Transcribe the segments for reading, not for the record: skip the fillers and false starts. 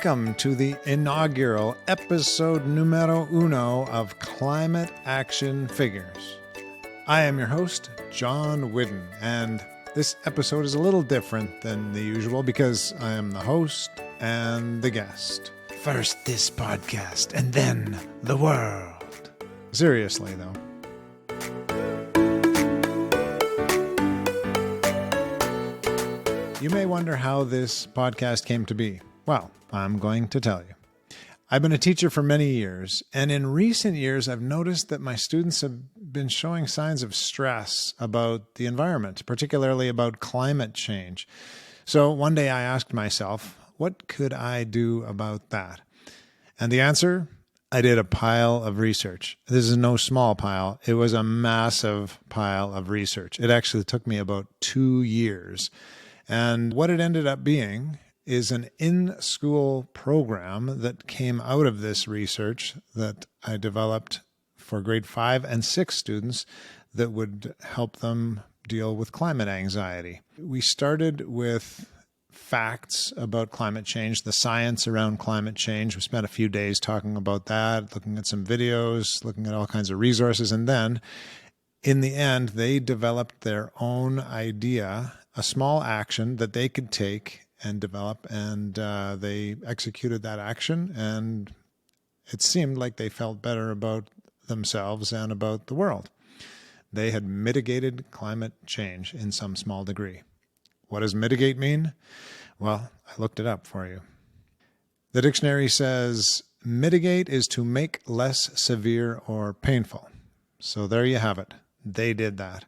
Welcome to the inaugural episode numero uno of Climate Action Figures. I am your host, John Whidden, and this episode is a little different than the usual because I am the host and the guest. First this podcast, and then the world. Seriously, though. You may wonder how this podcast came to be. Well, I'm going to tell you. I've been a teacher for many years, and in recent years, I've noticed that my students have been showing signs of stress about the environment, particularly about climate change. So one day I asked myself, what could I do about that? And the answer? I did a pile of research. This is no small pile. It was a massive pile of research. It actually took me about 2 years. And what it ended up being is an in-school program that came out of this research that I developed for grade 5 and 6 students that would help them deal with climate anxiety. We started with facts about climate change, the science around climate change. We spent a few days talking about that, looking at some videos, looking at all kinds of resources. And then in the end, they developed their own idea, a small action that they could take and develop, and they executed that action, and it seemed like they felt better about themselves and about the world. They had mitigated climate change in some small degree. What does mitigate mean? Well, I looked it up for you. The dictionary says mitigate is to make less severe or painful. So there you have it. They did that.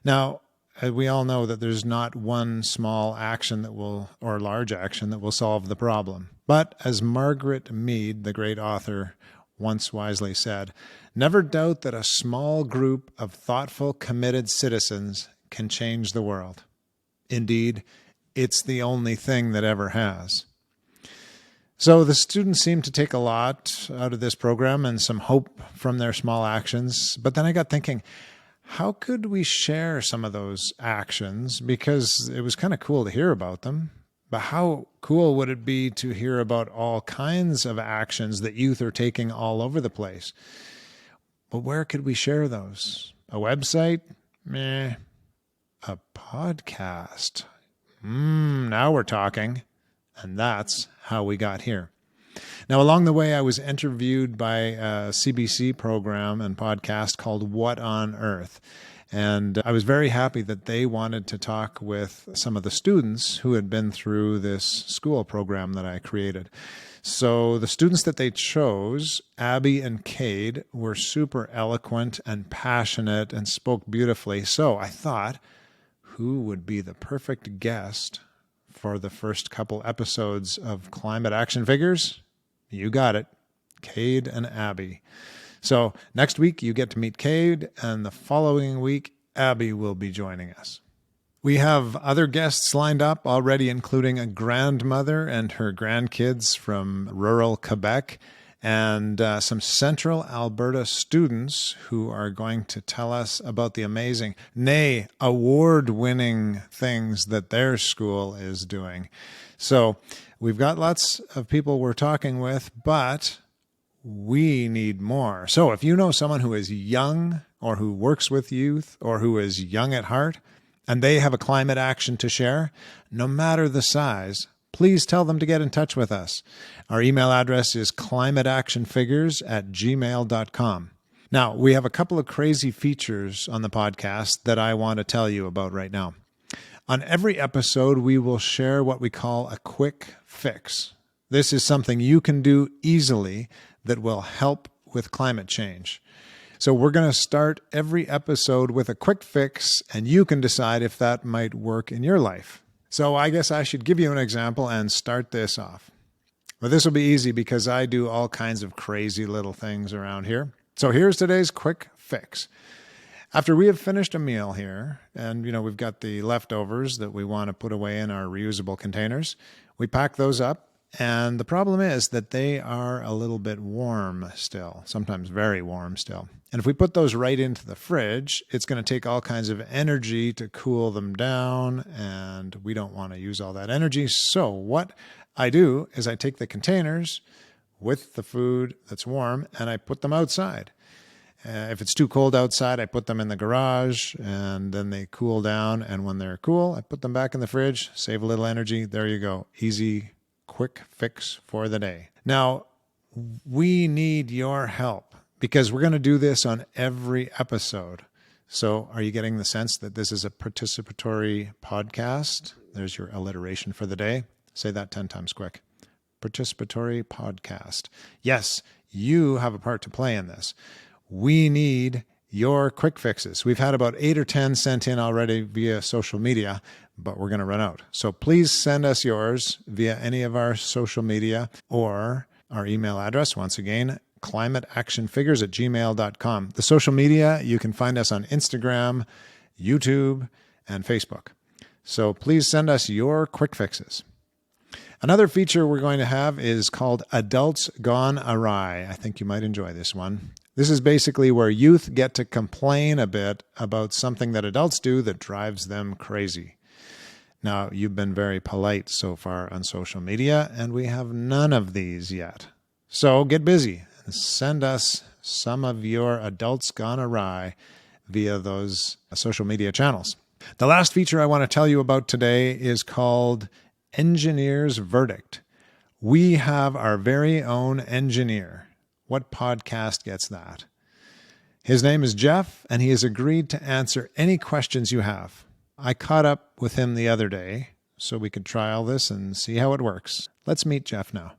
Now, we all know that there's not one small action that will, or large action that will solve the problem. But as Margaret Mead, the great author, once wisely said, never doubt that a small group of thoughtful, committed citizens can change the world. Indeed, it's the only thing that ever has. So the students seemed to take a lot out of this program and some hope from their small actions. But then I got thinking, how could we share some of those actions? Because it was kind of cool to hear about them. But how cool would it be to hear about all kinds of actions that youth are taking all over the place? But where could we share those? A website? Meh. A podcast? Now we're talking. And that's how we got here. Now, along the way, I was interviewed by a CBC program and podcast called What on Earth? And I was very happy that they wanted to talk with some of the students who had been through this school program that I created. So the students that they chose, Abby and Cade, were super eloquent and passionate and spoke beautifully. So I thought, who would be the perfect guest for the first couple episodes of Climate Action Figures? You got it. Cade and Abby. So next week you get to meet Cade, and the following week Abby will be joining us. We have other guests lined up already, including a grandmother and her grandkids from rural Quebec, and some Central Alberta students who are going to tell us about the amazing, nay, award-winning things that their school is doing. So we've got lots of people we're talking with, but we need more. So if you know someone who is young or who works with youth or who is young at heart and they have a climate action to share, no matter the size, please tell them to get in touch with us. Our email address is climateactionfigures@gmail.com. Now, we have a couple of crazy features on the podcast that I want to tell you about right now. On every episode, we will share what we call a quick fix. This is something you can do easily that will help with climate change. So we're going to start every episode with a quick fix, and you can decide if that might work in your life. So I guess I should give you an example and start this off. Well, this will be easy because I do all kinds of crazy little things around here. So here's today's quick fix. After we have finished a meal here, and we've got the leftovers that we want to put away in our reusable containers, we pack those up. And the problem is that they are a little bit warm still, sometimes very warm still. And if we put those right into the fridge, it's going to take all kinds of energy to cool them down, and we don't want to use all that energy. So what I do is I take the containers with the food that's warm and I put them outside. If it's too cold outside, I put them in the garage and then they cool down. And when they're cool, I put them back in the fridge, save a little energy. There you go. Easy, quick fix for the day. Now, we need your help because we're going to do this on every episode. So are you getting the sense that this is a participatory podcast? There's your alliteration for the day. Say that 10 times quick. Participatory podcast. Yes, you have a part to play in this. We need your quick fixes. We've had about 8 or 10 sent in already via social media, but we're going to run out. So please send us yours via any of our social media or our email address. Once again, climateactionfigures@gmail.com. The social media, you can find us on Instagram, YouTube, and Facebook. So please send us your quick fixes. Another feature we're going to have is called Adults Gone Awry. I think you might enjoy this one. This is basically where youth get to complain a bit about something that adults do that drives them crazy. Now, you've been very polite so far on social media, and we have none of these yet. So get busy and send us some of your Adults Gone Awry via those social media channels. The last feature I want to tell you about today is called Engineer's Verdict. We have our very own engineer. What podcast gets that? His name is Jeff, and he has agreed to answer any questions you have. I caught up with him the other day so we could trial this and see how it works. Let's meet Jeff now.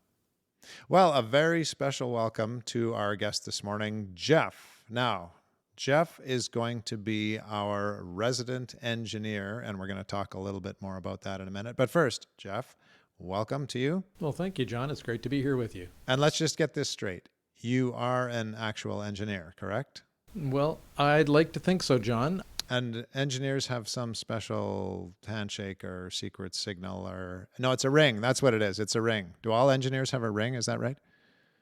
Well, a very special welcome to our guest this morning, Jeff. Now, Jeff is going to be our resident engineer, and we're going to talk a little bit more about that in a minute. But first, Jeff, welcome to you. Well, thank you, John. It's great to be here with you. And let's just get this straight. You are an actual engineer, correct? Well, I'd like to think so, John. And engineers have some special handshake or secret signal or... No, it's a ring. That's what it is. It's a ring. Do all engineers have a ring? Is that right?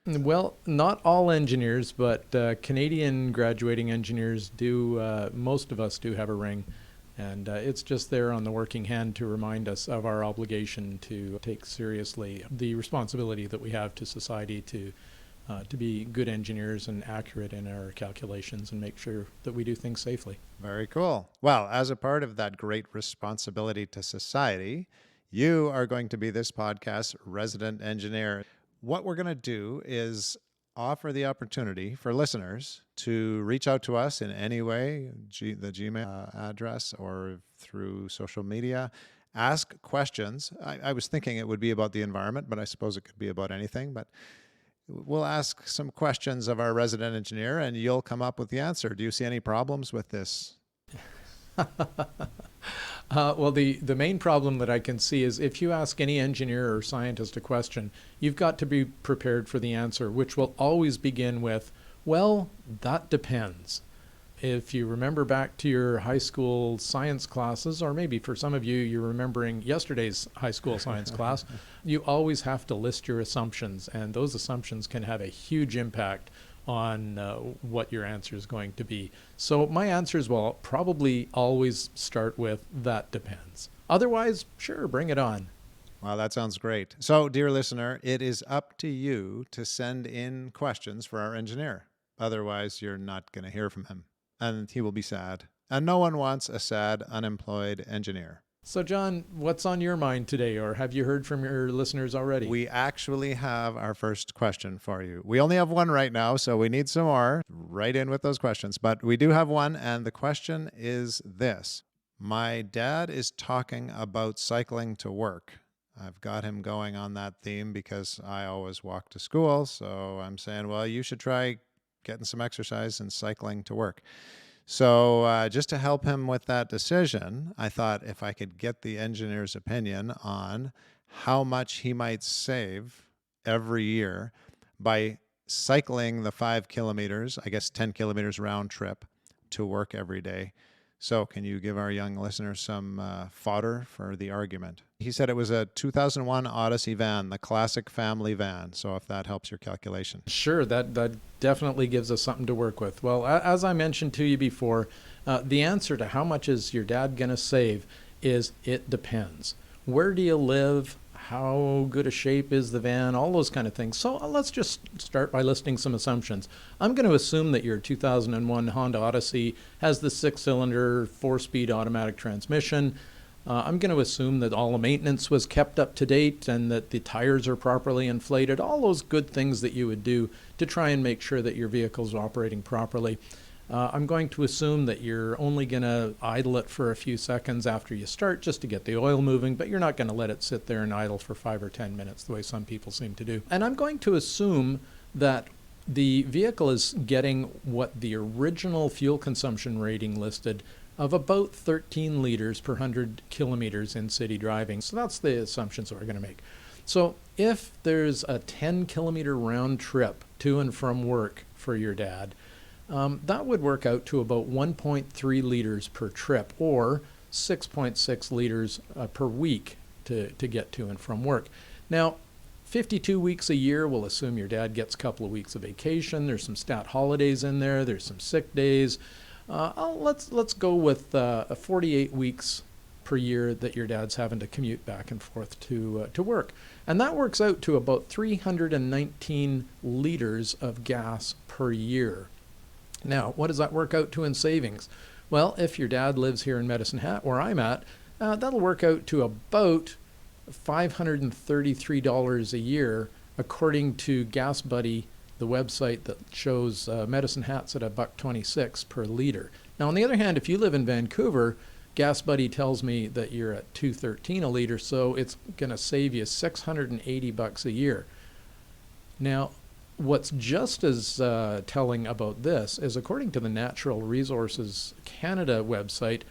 Well, not all engineers, but Canadian graduating engineers do, most of us do have a ring. And it's just there on the working hand to remind us of our obligation to take seriously the responsibility that we have to society to be good engineers and accurate in our calculations and make sure that we do things safely. Very cool. Well, as a part of that great responsibility to society, you are going to be this podcast's resident engineer. What we're going to do is offer the opportunity for listeners to reach out to us in any way, the Gmail address or through social media, ask questions. I was thinking it would be about the environment, but I suppose it could be about anything. But we'll ask some questions of our resident engineer and you'll come up with the answer. Do you see any problems with this? Well, the main problem that I can see is if you ask any engineer or scientist a question, you've got to be prepared for the answer, which will always begin with, well, that depends. If you remember back to your high school science classes, or maybe for some of you, you're remembering yesterday's high school science class, you always have to list your assumptions, and those assumptions can have a huge impact on what your answer is going to be. So my answers will probably always start with, that depends. Otherwise, sure, bring it on. Wow, that sounds great. So, dear listener, it is up to you to send in questions for our engineer. Otherwise, you're not going to hear from him. And he will be sad. And no one wants a sad, unemployed engineer. So, John, what's on your mind today, or have you heard from your listeners already? We actually have our first question for you. We only have one right now, so we need some more. Write in with those questions. But we do have one, and the question is this. My dad is talking about cycling to work. I've got him going on that theme because I always walk to school. So I'm saying, well, you should try getting some exercise and cycling to work. So just to help him with that decision, I thought if I could get the engineer's opinion on how much he might save every year by cycling the 5 kilometers, I guess 10 kilometers round trip to work every day. So can you give our young listeners some fodder for the argument? He said it was a 2001 Odyssey van, the classic family van. So if that helps your calculation. Sure, that definitely gives us something to work with. Well, as I mentioned to you before, the answer to how much is your dad going to save is it depends. Where do you live? how good a shape is the van, all those kind of things. So let's just start by listing some assumptions. I'm going to assume that your 2001 Honda Odyssey has the 6-cylinder, 4-speed automatic transmission. I'm going to assume that all the maintenance was kept up to date and that the tires are properly inflated, all those good things that you would do to try and make sure that your vehicle's operating properly. I'm going to assume that you're only going to idle it for a few seconds after you start just to get the oil moving, but you're not going to let it sit there and idle for 5 or 10 minutes the way some people seem to do. And I'm going to assume that the vehicle is getting what the original fuel consumption rating listed of about 13 liters per 100 kilometers in city driving. So that's the assumptions that we're going to make. So if there's a 10-kilometer round trip to and from work for your dad, that would work out to about 1.3 liters per trip, or 6.6 liters per week to get to and from work. Now, 52 weeks a year, we'll assume your dad gets a couple of weeks of vacation. There's some stat holidays in there. There's some sick days. Let's go with 48 weeks per year that your dad's having to commute back and forth to work. And that works out to about 319 liters of gas per year. Now, what does that work out to in savings? Well, if your dad lives here in Medicine Hat, where I'm at, that'll work out to about $533 a year, according to Gas Buddy, the website that shows Medicine Hat's at $1.26 per liter. Now, on the other hand, if you live in Vancouver, Gas Buddy tells me that you're at $2.13 a liter, so it's going to save you $680 a year. Now, what's just as telling about this is, according to the Natural Resources Canada website,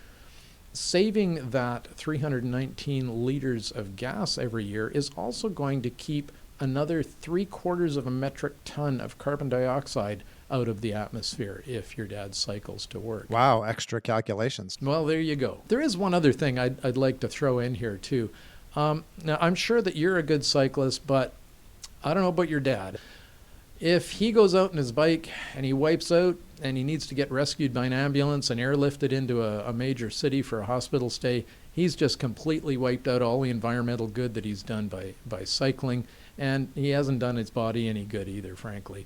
saving that 319 liters of gas every year is also going to keep another 3/4 of a metric ton of carbon dioxide out of the atmosphere if your dad cycles to work. Wow, extra calculations. Well, there you go. There is one other thing I'd like to throw in here too. Now, I'm sure that you're a good cyclist, but I don't know about your dad. If he goes out on his bike and he wipes out and he needs to get rescued by an ambulance and airlifted into a major city for a hospital stay, he's just completely wiped out all the environmental good that he's done by cycling, and he hasn't done his body any good either, frankly.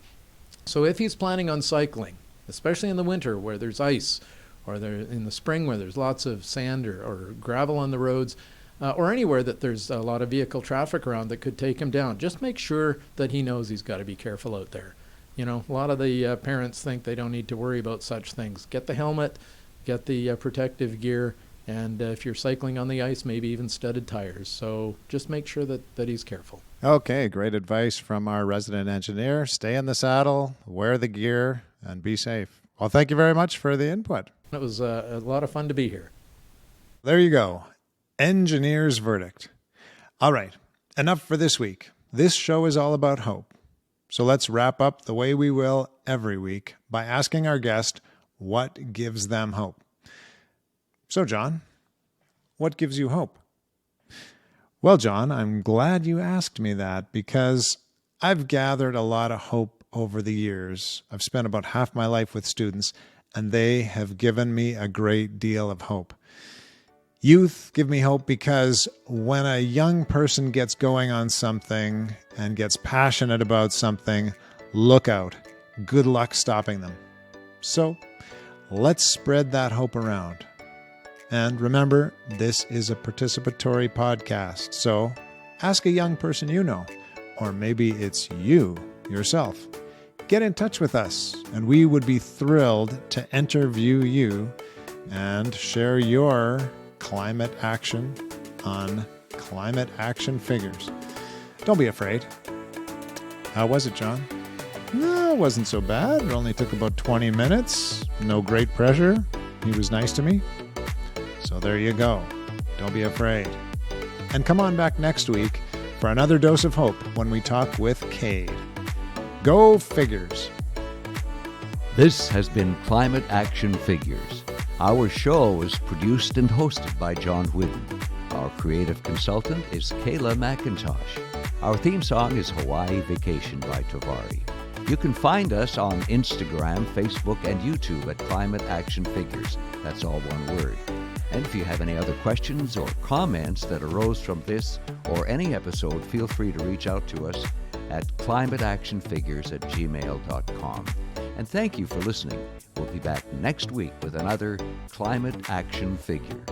So if he's planning on cycling, especially in the winter where there's ice, or in the spring where there's lots of sand or gravel on the roads, or anywhere that there's a lot of vehicle traffic around that could take him down, just make sure that he knows he's got to be careful out there. You know, a lot of the parents think they don't need to worry about such things. Get the helmet, get the protective gear, and if you're cycling on the ice, maybe even studded tires. So just make sure that he's careful. Okay, great advice from our resident engineer. Stay in the saddle, wear the gear, and be safe. Well, thank you very much for the input. It was a lot of fun to be here. There you go. Engineer's verdict. All right, enough for this week. This show is all about hope. So let's wrap up the way we will every week by asking our guest what gives them hope. So, John, what gives you hope? Well, John, I'm glad you asked me that because I've gathered a lot of hope over the years. I've spent about half my life with students, and they have given me a great deal of hope. Youth give me hope because when a young person gets going on something and gets passionate about something, look out. Good luck stopping them. So let's spread that hope around. And remember, this is a participatory podcast, so ask a young person you know, or maybe it's you yourself. Get in touch with us, and we would be thrilled to interview you and share your climate action on Climate Action Figures. Don't be afraid. How was it, John? No, it wasn't so bad. It only took about 20 minutes. No great pressure. He was nice to me. So there you go. Don't be afraid. And come on back next week for another dose of hope when we talk with Cade. Go Figures. This has been Climate Action Figures. Our show is produced and hosted by John Whidden. Our creative consultant is Kayla McIntosh. Our theme song is Hawaii Vacation by Tavari. You can find us on Instagram, Facebook, and YouTube at Climate Action Figures. That's all one word. And if you have any other questions or comments that arose from this or any episode, feel free to reach out to us at climateactionfigures@gmail.com. And thank you for listening. We'll be back next week with another Climate Action Figure.